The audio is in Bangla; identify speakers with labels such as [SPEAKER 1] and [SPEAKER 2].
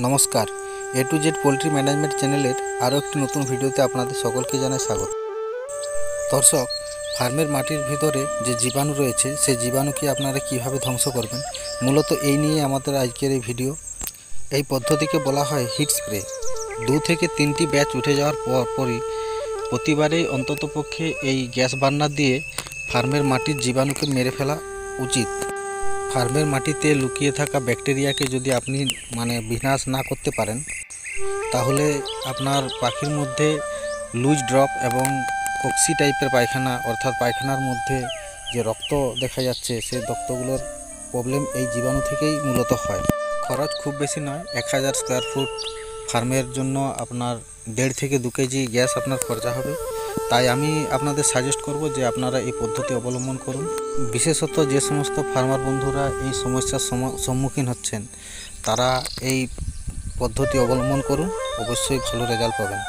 [SPEAKER 1] নমস্কার, এ টু জেড পোলট্রি ম্যানেজমেন্ট চ্যানেলের আরও একটি নতুন ভিডিওতে আপনাদের সকলকে জানাই স্বাগত। দর্শক, ফার্মের মাটির ভিতরে যে জীবাণু রয়েছে সেই জীবাণুকে আপনারা কিভাবে ধ্বংস করবেন, মূলত এই নিয়ে আমাদের আজকের এই ভিডিও। এই পদ্ধতিকে বলা হয় হিট স্প্রে। 2 থেকে 3টি ব্যাচ উঠে যাওয়ার পরই প্রতিবারেই অন্ততপক্ষে এই গ্যাস বার্নার দিয়ে ফার্মের মাটির জীবাণুকে মেরে ফেলা উচিত। ফার্মের মাটিতে লুকিয়ে থাকা ব্যাকটেরিয়াকে যদি আপনি বিনাশ না করতে পারেন, তাহলে আপনার পাখির মধ্যে লুজ ড্রপ এবং কক্সি টাইপের পায়খানা, অর্থাৎ পায়খানার মধ্যে যে রক্ত দেখা যাচ্ছে, সেই রক্তগুলোর প্রবলেম এই জীবাণু থেকেই মূলত হয়। খরচ খুব বেশি নয়, 1000 স্কোয়ার ফুট ফার্মের জন্য আপনার 1.5 থেকে 2 কেজি গ্যাস আপনার খরচা হবে। তাই আমি আপনাদের সাজেস্ট করব যে আপনারা এই পদ্ধতি অবলম্বন করুন। বিশেষত যে সমস্ত ফার্মার বন্ধুরা এই সমস্যার সম্মুখীন হচ্ছেন, তারা এই পদ্ধতি অবলম্বন করুন, অবশ্যই ভালো রেজাল্ট পাবেন।